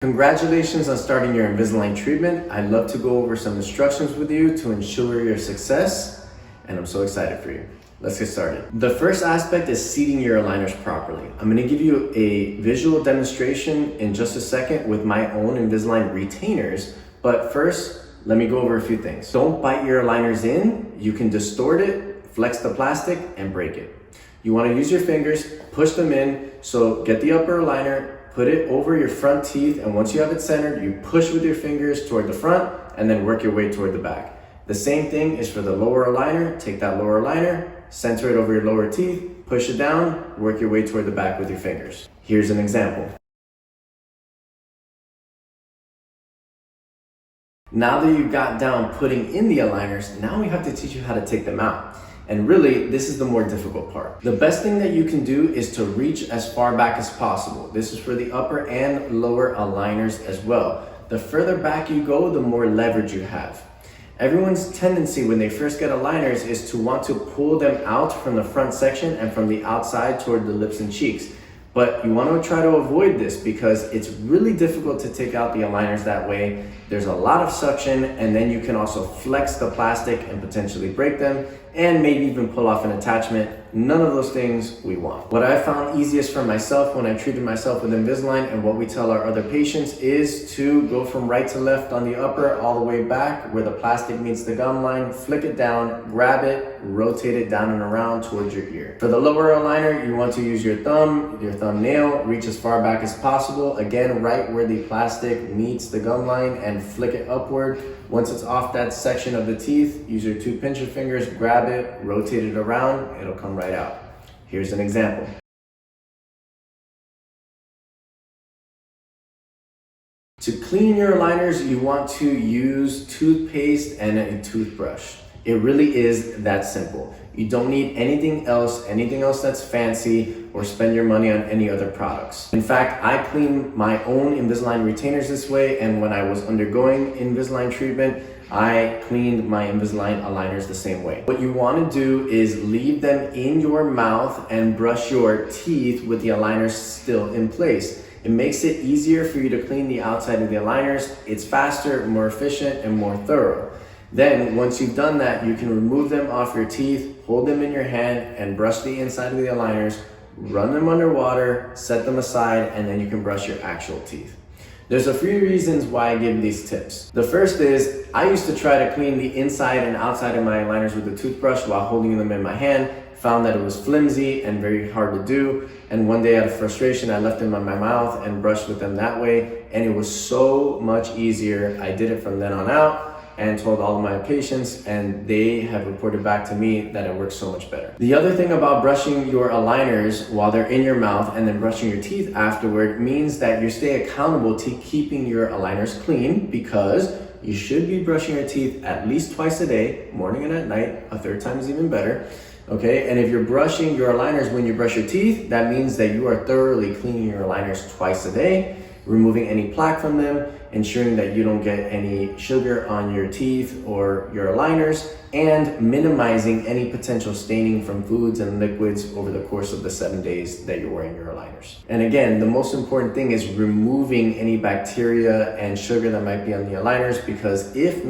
Congratulations on starting your Invisalign treatment. I'd love to go over some instructions with you to ensure your success, and I'm so excited for you. Let's get started. The first aspect is seating your aligners properly. I'm gonna give you a visual demonstration in just a second with my own Invisalign retainers, but first, let me go over a few things. Don't bite your aligners in. You can distort it, flex the plastic, and break it. You wanna use your fingers, push them in, so get the upper aligner, put it over your front teeth, and once you have it centered, you push with your fingers toward the front and then work your way toward the back. The same thing is for the lower aligner. Take that lower aligner, center it over your lower teeth, push it down, work your way toward the back with your fingers. Here's an example. Now that you've got down putting in the aligners, now we have to teach you how to take them out. And really, this is the more difficult part. The best thing that you can do is to reach as far back as possible. This is for the upper and lower aligners as well. The further back you go, the more leverage you have. Everyone's tendency when they first get aligners is to want to pull them out from the front section and from the outside toward the lips and cheeks. But you want to try to avoid this because it's really difficult to take out the aligners that way. There's a lot of suction, and then you can also flex the plastic and potentially break them, and maybe even pull off an attachment. None of those things we want. What I found easiest for myself when I treated myself with Invisalign, and what we tell our other patients, is to go from right to left on the upper all the way back where the plastic meets the gum line, flick it down, grab it, rotate it down and around towards your ear. For the lower aligner, you want to use your thumbnail, reach as far back as possible, again right where the plastic meets the gum line, and flick it upward. Once it's off that section of the teeth, use your two pincher fingers, grab it, rotate it around, it'll come right out. Here's an example. To clean your aligners, you want to use toothpaste and a toothbrush. It really is that simple. You don't need anything else that's fancy, or spend your money on any other products. In fact, I clean my own Invisalign retainers this way, and when I was undergoing Invisalign treatment, I cleaned my Invisalign aligners the same way. What you want to do is leave them in your mouth and brush your teeth with the aligners still in place. It makes it easier for you to clean the outside of the aligners. It's faster, more efficient, and more thorough. Then, once you've done that, you can remove them off your teeth, hold them in your hand, and brush the inside of the aligners, run them underwater, set them aside, and then you can brush your actual teeth. There's a few reasons why I give these tips. The first is, I used to try to clean the inside and outside of my aligners with a toothbrush while holding them in my hand, found that it was flimsy and very hard to do, and one day out of frustration, I left them in my mouth and brushed with them that way, and it was so much easier. I did it from then on out, and told all of my patients, and they have reported back to me that it works so much better. The other thing about brushing your aligners while they're in your mouth and then brushing your teeth afterward means that you stay accountable to keeping your aligners clean, because you should be brushing your teeth at least twice a day, morning and at night. A third time is even better. Okay, and if you're brushing your aligners when you brush your teeth, that means that you are thoroughly cleaning your aligners twice a day, removing any plaque from them, ensuring that you don't get any sugar on your teeth or your aligners, and minimizing any potential staining from foods and liquids over the course of the 7 days that you're wearing your aligners. And again, the most important thing is removing any bacteria and sugar that might be on the aligners, because if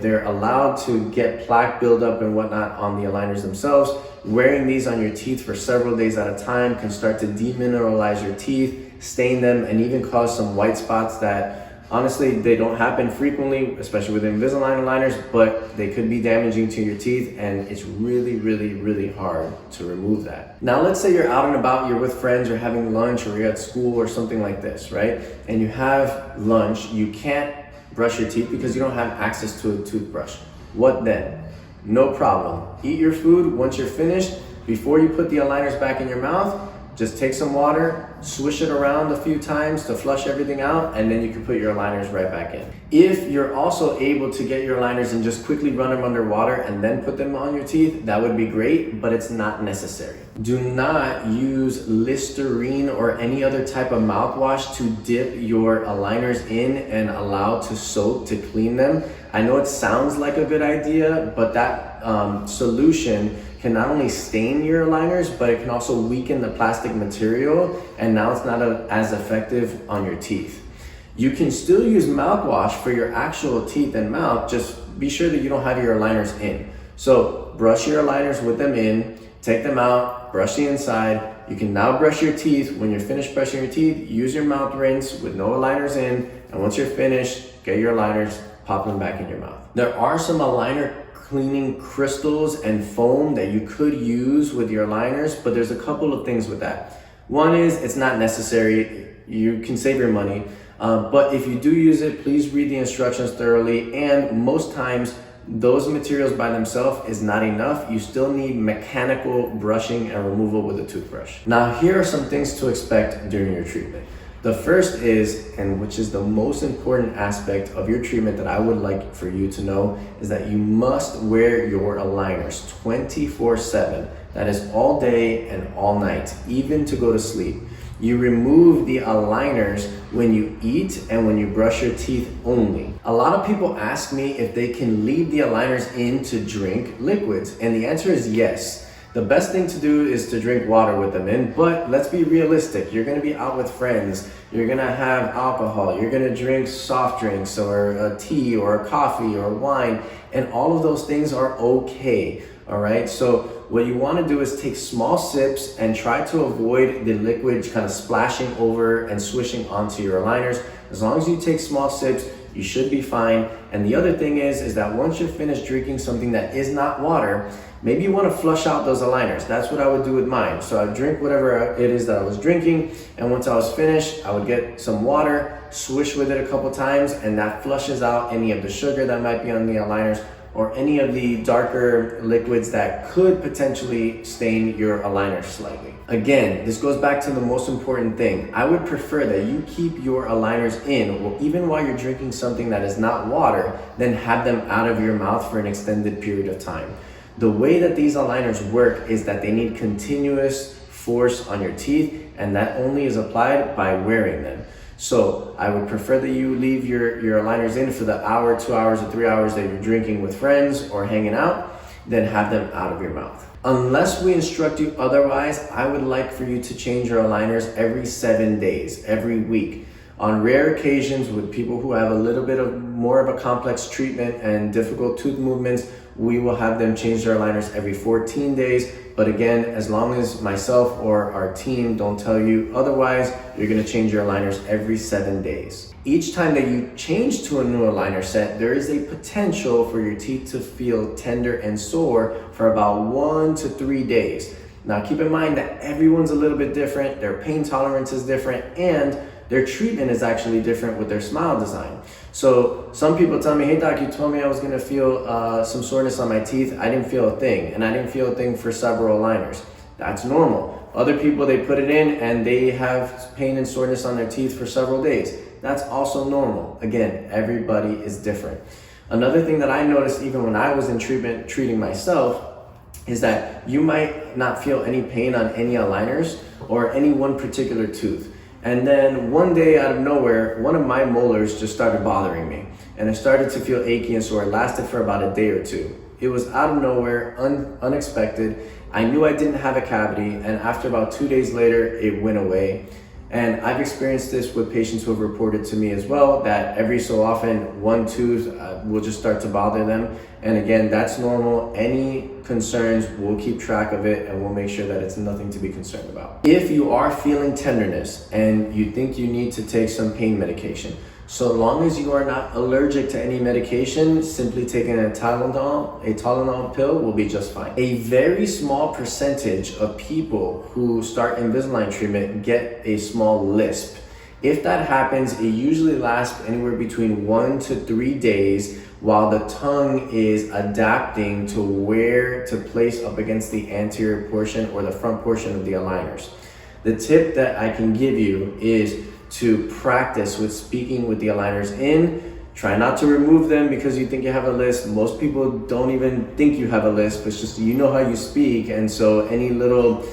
they're allowed to get plaque buildup and whatnot on the aligners themselves, wearing these on your teeth for several days at a time can start to demineralize your teeth, stain them, and even cause some white spots that honestly, they don't happen frequently, especially with Invisalign aligners, but they could be damaging to your teeth, and it's really, really, really hard to remove that. Now, let's say you're out and about, you're with friends, or having lunch, or you're at school or something like this, right? And you have lunch, you can't brush your teeth because you don't have access to a toothbrush. What then? No problem. Eat your food. Once you're finished, before you put the aligners back in your mouth, just take some water, swish it around a few times to flush everything out, and then you can put your aligners right back in. If you're also able to get your aligners and just quickly run them under water and then put them on your teeth, that would be great, but it's not necessary. Do not use Listerine or any other type of mouthwash to dip your aligners in and allow to soak to clean them. I know it sounds like a good idea, but that solution can not only stain your aligners, but it can also weaken the plastic material, and now it's not as effective on your teeth. You can still use mouthwash for your actual teeth and mouth, just be sure that you don't have your aligners in. So brush your aligners with them in, take them out, brush the inside. You can now brush your teeth. When you're finished brushing your teeth, use your mouth rinse with no aligners in, and once you're finished, get your aligners, pop them back in your mouth. There are some aligner cleaning crystals and foam that you could use with your aligners, but there's a couple of things with that. One is it's not necessary. You can save your money, but if you do use it, please read the instructions thoroughly, and most times those materials by themselves is not enough. You still need mechanical brushing and removal with a toothbrush. Now, here are some things to expect during your treatment. The first is, and which is the most important aspect of your treatment that I would like for you to know, is that you must wear your aligners 24/7. That is all day and all night, even to go to sleep. You remove the aligners when you eat and when you brush your teeth only. A lot of people ask me if they can leave the aligners in to drink liquids, and the answer is yes. The best thing to do is to drink water with them in, but let's be realistic. You're gonna be out with friends, you're gonna have alcohol, you're gonna drink soft drinks or a tea or a coffee or wine, and all of those things are okay, all right? So what you wanna do is take small sips and try to avoid the liquid kind of splashing over and swishing onto your aligners. As long as you take small sips, you should be fine. And the other thing is that once you're finished drinking something that is not water, maybe you want to flush out those aligners. That's what I would do with mine. So I drink whatever it is that I was drinking, and once I was finished, I would get some water, swish with it a couple times, and that flushes out any of the sugar that might be on the aligners or any of the darker liquids that could potentially stain your aligners slightly. Again, this goes back to the most important thing. I would prefer that you keep your aligners in, or even while you're drinking something that is not water, then have them out of your mouth for an extended period of time. The way that these aligners work is that they need continuous force on your teeth, and that only is applied by wearing them. So I would prefer that you leave your aligners in for the hour, 2 hours, or 3 hours that you're drinking with friends or hanging out, then have them out of your mouth. Unless we instruct you otherwise, I would like for you to change your aligners every 7 days, every week. On rare occasions with people who have a little bit of more of a complex treatment and difficult tooth movements, we will have them change their aligners every 14 days. But again, as long as myself or our team don't tell you otherwise, you're gonna change your aligners every 7 days. Each time that you change to a new aligner set, there is a potential for your teeth to feel tender and sore for about 1 to 3 days. Now keep in mind that everyone's a little bit different, their pain tolerance is different, and their treatment is actually different with their smile design. So some people tell me, hey doc, you told me I was gonna feel some soreness on my teeth. I didn't feel a thing, and I didn't feel a thing for several aligners. That's normal. Other people, they put it in and they have pain and soreness on their teeth for several days. That's also normal. Again, everybody is different. Another thing that I noticed even when I was in treatment, treating myself, is that you might not feel any pain on any aligners or any one particular tooth. And then one day out of nowhere, one of my molars just started bothering me, and I started to feel achy and sore. It lasted for about a day or two. It was out of nowhere, unexpected. I knew I didn't have a cavity, and after about 2 days later, it went away. And I've experienced this with patients who have reported to me as well, that every so often one tooth will just start to bother them. And again, that's normal. Any concerns, we'll keep track of it and we'll make sure that it's nothing to be concerned about. If you are feeling tenderness and you think you need to take some pain medication, so long as you are not allergic to any medication, simply taking a Tylenol pill will be just fine. A very small percentage of people who start Invisalign treatment get a small lisp. If that happens, it usually lasts anywhere between 1 to 3 days while the tongue is adapting to where to place up against the anterior portion or the front portion of the aligners. The tip that I can give you is to practice with speaking with the aligners in. Try not to remove them because you think you have a lisp. Most people don't even think you have a lisp. It's just you know how you speak, and so any little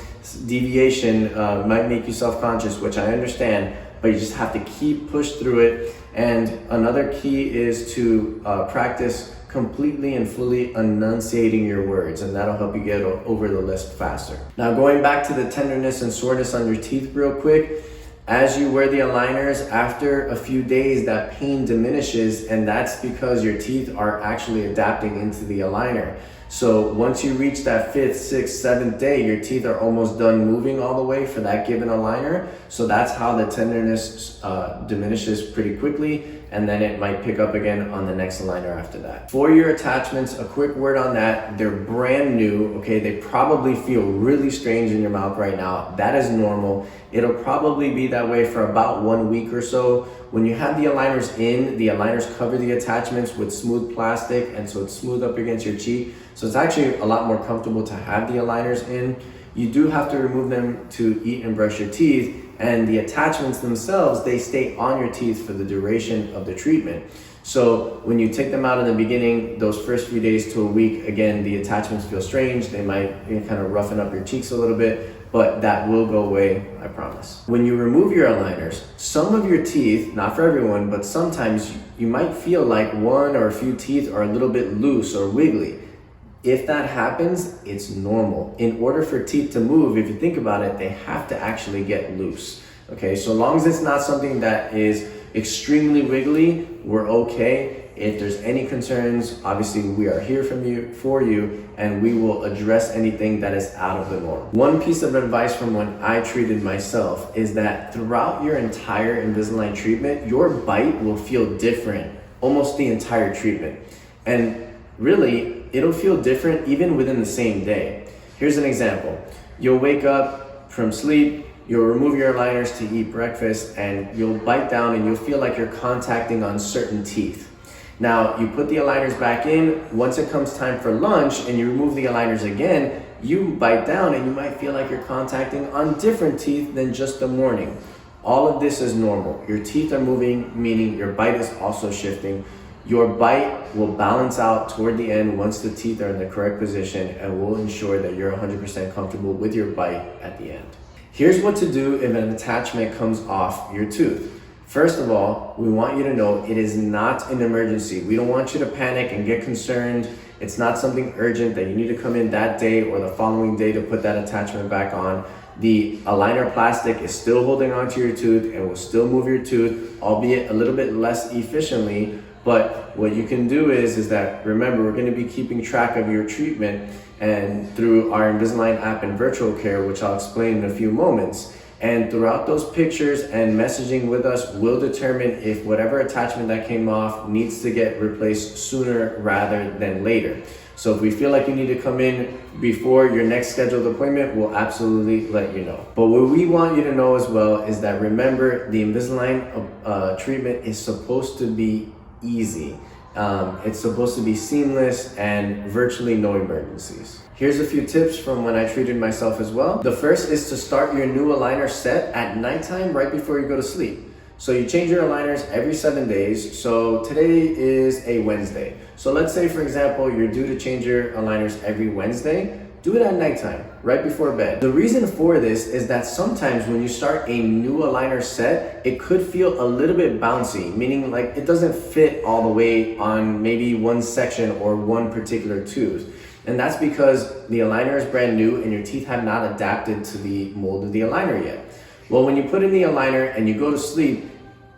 deviation might make you self-conscious, which I understand, but you just have to push through it. And another key is to practice completely and fully enunciating your words, and that'll help you get over the lisp faster. Now going back to the tenderness and soreness on your teeth real quick, As you wear the aligners, after a few days, that pain diminishes, and that's because your teeth are actually adapting into the aligner. So once you reach that 5th, 6th, 7th day, your teeth are almost done moving all the way for that given aligner. So that's how the tenderness diminishes pretty quickly, and then it might pick up again on the next aligner after that. For your attachments, a quick word on that. They're brand new, okay? They probably feel really strange in your mouth right now. That is normal. It'll probably be that way for about 1 week or so. When you have the aligners in, the aligners cover the attachments with smooth plastic, and so it's smooth up against your cheek. So it's actually a lot more comfortable to have the aligners in. You do have to remove them to eat and brush your teeth, and the attachments themselves, they stay on your teeth for the duration of the treatment. So when you take them out in the beginning, those first few days to a week, again, the attachments feel strange. They might kind of roughen up your cheeks a little bit, but that will go away, I promise. When you remove your aligners, some of your teeth, not for everyone, but sometimes you might feel like one or a few teeth are a little bit loose or wiggly. If that happens, it's normal. In order for teeth to move, if you think about it, they have to actually get loose. Okay, so long as it's not something that is extremely wiggly, we're okay. If there's any concerns, obviously we are here for you, and we will address anything that is out of the norm. One piece of advice from when I treated myself is that throughout your entire Invisalign treatment, your bite will feel different almost the entire treatment. And really, it'll feel different even within the same day. Here's an example. You'll wake up from sleep, you'll remove your aligners to eat breakfast, and you'll bite down and you'll feel like you're contacting on certain teeth. Now, you put the aligners back in. Once it comes time for lunch and you remove the aligners again, you bite down and you might feel like you're contacting on different teeth than just the morning. All of this is normal. Your teeth are moving, meaning your bite is also shifting. Your bite will balance out toward the end once the teeth are in the correct position, and will ensure that you're 100% comfortable with your bite at the end. Here's what to do if an attachment comes off your tooth. First of all, we want you to know it is not an emergency. We don't want you to panic and get concerned. It's not something urgent that you need to come in that day or the following day to put that attachment back on. The aligner plastic is still holding onto your tooth and will still move your tooth, albeit a little bit less efficiently. But what you can do is that, remember, we're going to be keeping track of your treatment, and through our Invisalign app and virtual care, which I'll explain in a few moments. And throughout those pictures and messaging with us, we'll determine if whatever attachment that came off needs to get replaced sooner rather than later. So if we feel like you need to come in before your next scheduled appointment, we'll absolutely let you know. But what we want you to know as well is that, remember, the Invisalign treatment is supposed to be easy. It's supposed to be seamless and virtually no emergencies. Here's a few tips from when I treated myself as well. The first is to start your new aligner set at nighttime right before you go to sleep. So you change your aligners every 7 days. So today is a Wednesday. So let's say, for example, you're due to change your aligners every Wednesday. Do it at nighttime, right before bed. The reason for this is that sometimes when you start a new aligner set, it could feel a little bit bouncy, meaning like it doesn't fit all the way on maybe one section or one particular tooth. And that's because the aligner is brand new and your teeth have not adapted to the mold of the aligner yet. Well, when you put in the aligner and you go to sleep,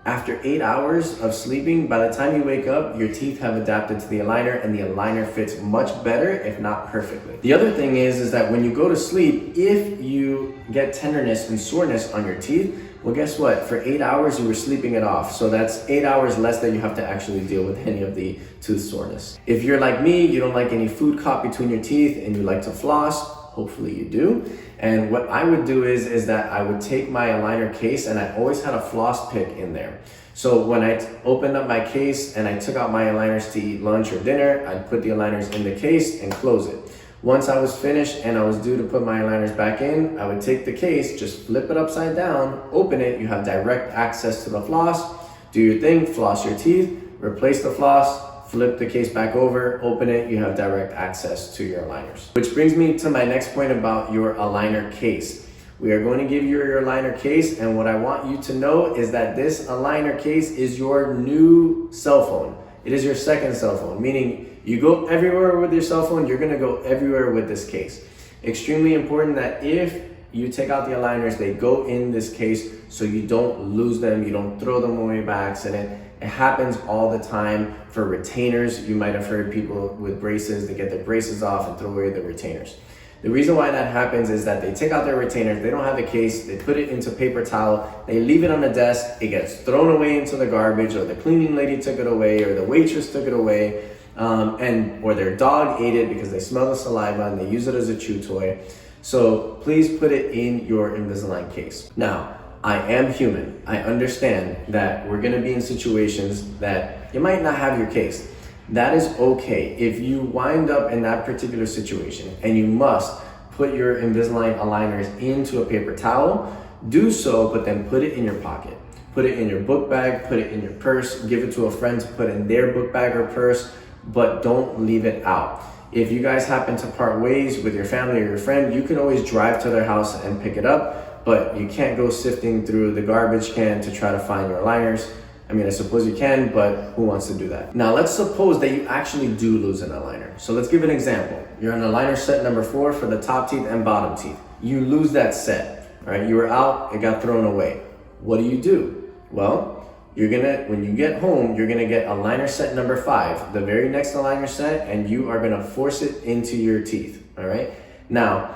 after 8 hours of sleeping, by the time you wake up, your teeth have adapted to the aligner and the aligner fits much better, if not perfectly. The other thing is that when you go to sleep, if you get tenderness and soreness on your teeth, well, guess what? For 8 hours, you were sleeping it off. So that's 8 hours less that you have to actually deal with any of the tooth soreness. If you're like me, you don't like any food caught between your teeth and you like to floss, hopefully you do. And what I would do is that I would take my aligner case, and I always had a floss pick in there. So when I opened up my case and I took out my aligners to eat lunch or dinner, I'd put the aligners in the case and close it. Once I was finished and I was due to put my aligners back in, I would take the case, just flip it upside down, open it, you have direct access to the floss, do your thing, floss your teeth, replace the floss, flip the case back over, open it, you have direct access to your aligners. Which brings me to my next point about your aligner case. We are going to give you your aligner case, and what I want you to know is that this aligner case is your new cell phone. It is your second cell phone, meaning you go everywhere with your cell phone, you're gonna go everywhere with this case. Extremely important that if you take out the aligners, they go in this case so you don't lose them, you don't throw them away by accident. It happens all the time for retainers. You might have heard people with braces, they get their braces off and throw away the retainers. The reason why that happens is that they take out their retainers, they don't have the case, they put it into paper towel, they leave it on the desk, it gets thrown away into the garbage, or the cleaning lady took it away, or the waitress took it away, or their dog ate it because they smell the saliva and they use it as a chew toy. So please put it in your Invisalign case. Now, I am human. I understand that we're gonna be in situations that you might not have your case. That is okay. If you wind up in that particular situation and you must put your Invisalign aligners into a paper towel, do so, but then put it in your pocket. Put it in your book bag, put it in your purse, give it to a friend to put in their book bag or purse, but don't leave it out. If you guys happen to part ways with your family or your friend, you can always drive to their house and pick it up, but you can't go sifting through the garbage can to try to find your aligners. I mean, I suppose you can, but who wants to do that? Now, let's suppose that you actually do lose an aligner. So let's give an example. You're on aligner set number 4 for the top teeth and bottom teeth. You lose that set, all right? You were out, it got thrown away. What do? Well, when you get home, you're gonna get aligner set number 5, the very next aligner set, and you are gonna force it into your teeth, all right? Now,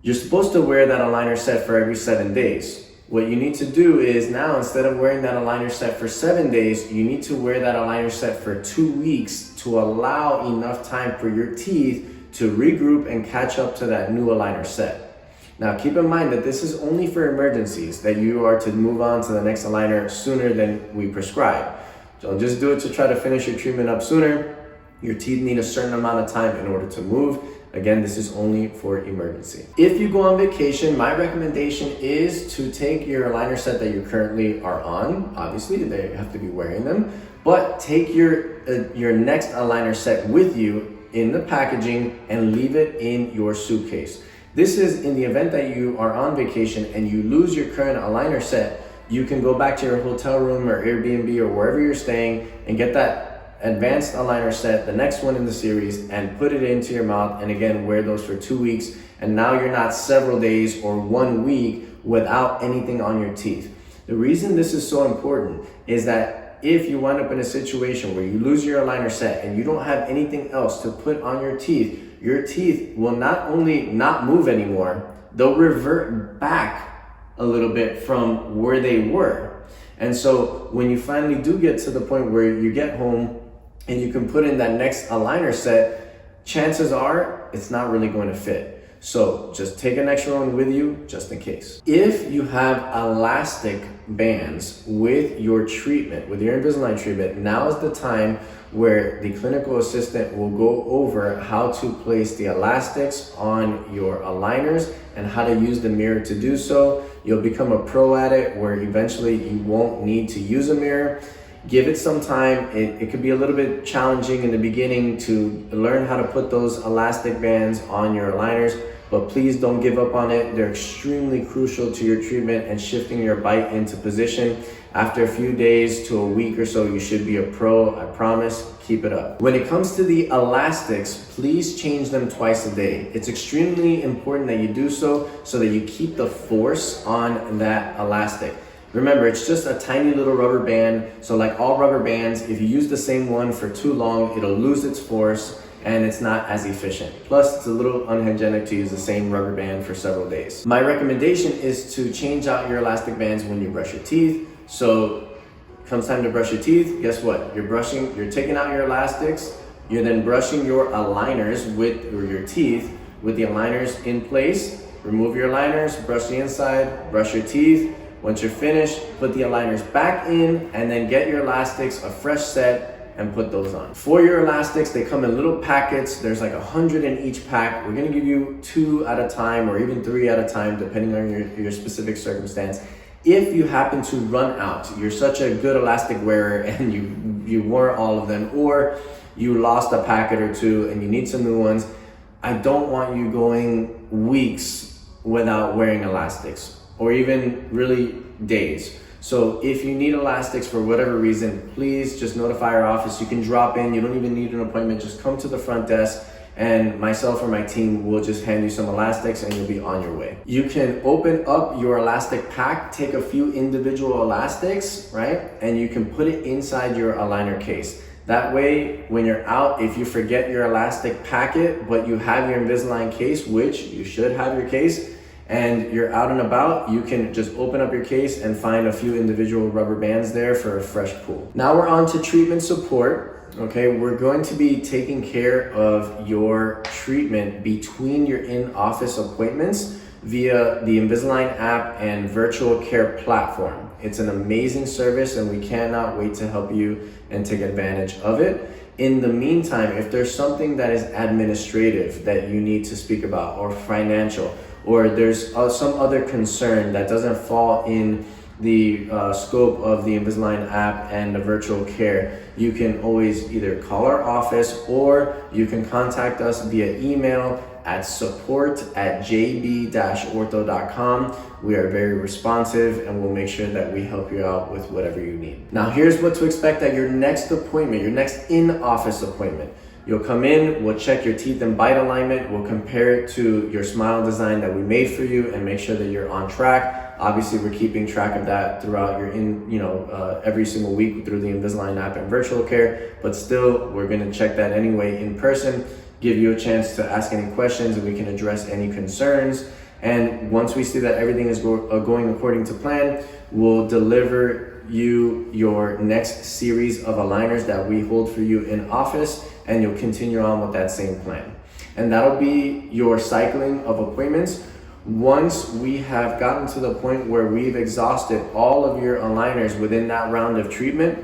you're supposed to wear that aligner set for every 7 days. What you need to do is now, instead of wearing that aligner set for 7 days, you need to wear that aligner set for 2 weeks to allow enough time for your teeth to regroup and catch up to that new aligner set. Now, keep in mind that this is only for emergencies, that you are to move on to the next aligner sooner than we prescribe. Don't just do it to try to finish your treatment up sooner. Your teeth need a certain amount of time in order to move. Again, this is only for emergency. If you go on vacation, my recommendation is to take your aligner set that you currently are on. Obviously, they have to be wearing them, but take your next aligner set with you in the packaging and leave it in your suitcase. This is in the event that you are on vacation and you lose your current aligner set, you can go back to your hotel room or Airbnb or wherever you're staying and get that advanced aligner set, the next one in the series, and put it into your mouth, and again, wear those for 2 weeks, and now you're not several days or 1 week without anything on your teeth. The reason this is so important is that if you wind up in a situation where you lose your aligner set and you don't have anything else to put on your teeth will not only not move anymore, they'll revert back a little bit from where they were. And so when you finally do get to the point where you get home and you can put in that next aligner set, chances are it's not really going to fit. So just take an extra one with you just in case. If you have elastic bands with your treatment, with your Invisalign treatment, now is the time where the clinical assistant will go over how to place the elastics on your aligners and how to use the mirror to do so. You'll become a pro at it where eventually you won't need to use a mirror. Give it some time. It could be a little bit challenging in the beginning to learn how to put those elastic bands on your aligners, but please don't give up on it. They're extremely crucial to your treatment and shifting your bite into position. After a few days to a week or so, you should be a pro, I promise. Keep it up. When it comes to the elastics, please change them twice a day. It's extremely important that you do so that you keep the force on that elastic. Remember, it's just a tiny little rubber band. So like all rubber bands, if you use the same one for too long, it'll lose its force and it's not as efficient. Plus, it's a little unhygienic to use the same rubber band for several days. My recommendation is to change out your elastic bands when you brush your teeth. So comes time to brush your teeth, guess what? You're taking out your elastics, you're then brushing your aligners or your teeth with the aligners in place. Remove your aligners, brush the inside, brush your teeth. Once you're finished, put the aligners back in and then get your elastics, a fresh set, and put those on. For your elastics, they come in little packets. There's like 100 in each pack. We're gonna give you 2 at a time or even 3 at a time, depending on your specific circumstance. If you happen to run out, you're such a good elastic wearer and you wore all of them, or you lost a packet or 2 and you need some new ones, I don't want you going weeks without wearing elastics, or even really days. So if you need elastics for whatever reason, please just notify our office. You can drop in, you don't even need an appointment, just come to the front desk and myself or my team will just hand you some elastics and you'll be on your way. You can open up your elastic pack, take a few individual elastics, right? And you can put it inside your aligner case. That way, when you're out, if you forget your elastic packet, but you have your Invisalign case, which you should have your case, and you're out and about, you can just open up your case and find a few individual rubber bands there for a fresh pull. Now we're on to treatment support. Okay, we're going to be taking care of your treatment between your in-office appointments via the Invisalign app and virtual care platform. It's an amazing service and we cannot wait to help you and take advantage of it. In the meantime, if there's something that is administrative that you need to speak about, or financial, or there's some other concern that doesn't fall in the scope of the Invisalign app and the virtual care, you can always either call our office or you can contact us via email at support@jb-ortho.com. We are very responsive and we'll make sure that we help you out with whatever you need. Now here's what to expect at your next appointment, your next in-office appointment. You'll come in, we'll check your teeth and bite alignment, we'll compare it to your smile design that we made for you and make sure that you're on track. Obviously, we're keeping track of that throughout your every single week through the Invisalign app and virtual care, but still, we're gonna check that anyway in person, give you a chance to ask any questions and we can address any concerns. And once we see that everything is going according to plan, we'll deliver you your next series of aligners that we hold for you in office, and you'll continue on with that same plan. And that'll be your cycling of appointments. Once we have gotten to the point where we've exhausted all of your aligners within that round of treatment,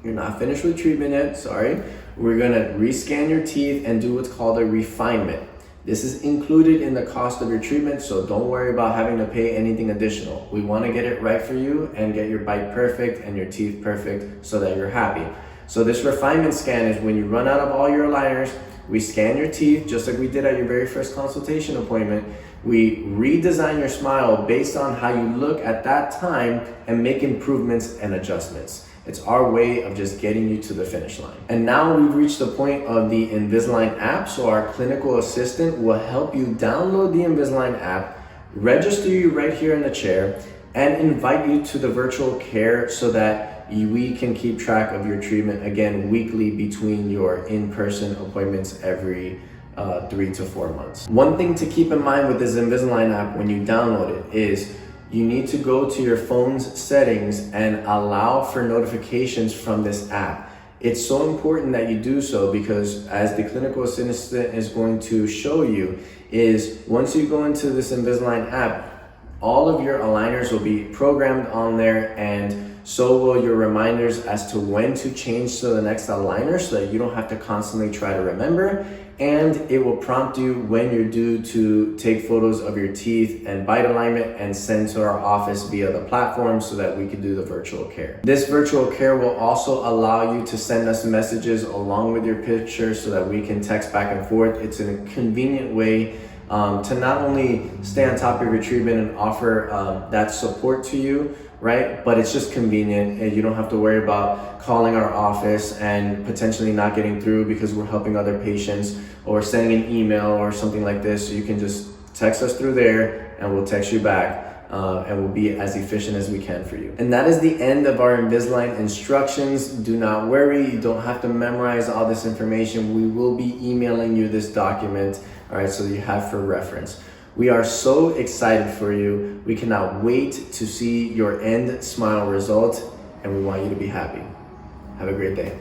you're not finished with treatment yet, sorry. We're gonna rescan your teeth and do what's called a refinement. This is included in the cost of your treatment, so don't worry about having to pay anything additional. We wanna get it right for you and get your bite perfect and your teeth perfect so that you're happy. So this refinement scan is when you run out of all your aligners, we scan your teeth just like we did at your very first consultation appointment. We redesign your smile based on how you look at that time and make improvements and adjustments. It's our way of just getting you to the finish line. And now we've reached the point of the Invisalign app, so our clinical assistant will help you download the Invisalign app, register you right here in the chair, and invite you to the virtual care so that we can keep track of your treatment, again, weekly between your in-person appointments every 3 to 4 months. One thing to keep in mind with this Invisalign app when you download it is you need to go to your phone's settings and allow for notifications from this app. It's so important that you do so because, as the clinical assistant is going to show you, is once you go into this Invisalign app, all of your aligners will be programmed on there, and so will your reminders as to when to change to the next aligner so that you don't have to constantly try to remember. And it will prompt you when you're due to take photos of your teeth and bite alignment and send to our office via the platform so that we can do the virtual care. This virtual care will also allow you to send us messages along with your picture so that we can text back and forth. It's a convenient way to not only stay on top of your treatment and offer that support to you, right? But it's just convenient and you don't have to worry about calling our office and potentially not getting through because we're helping other patients, or sending an email or something like this. So you can just text us through there and we'll text you back and we'll be as efficient as we can for you. And that is the end of our Invisalign instructions. Do not worry, you don't have to memorize all this information. We will be emailing you this document, all right, so you have for reference. We are so excited for you. We cannot wait to see your end smile result, and we want you to be happy. Have a great day.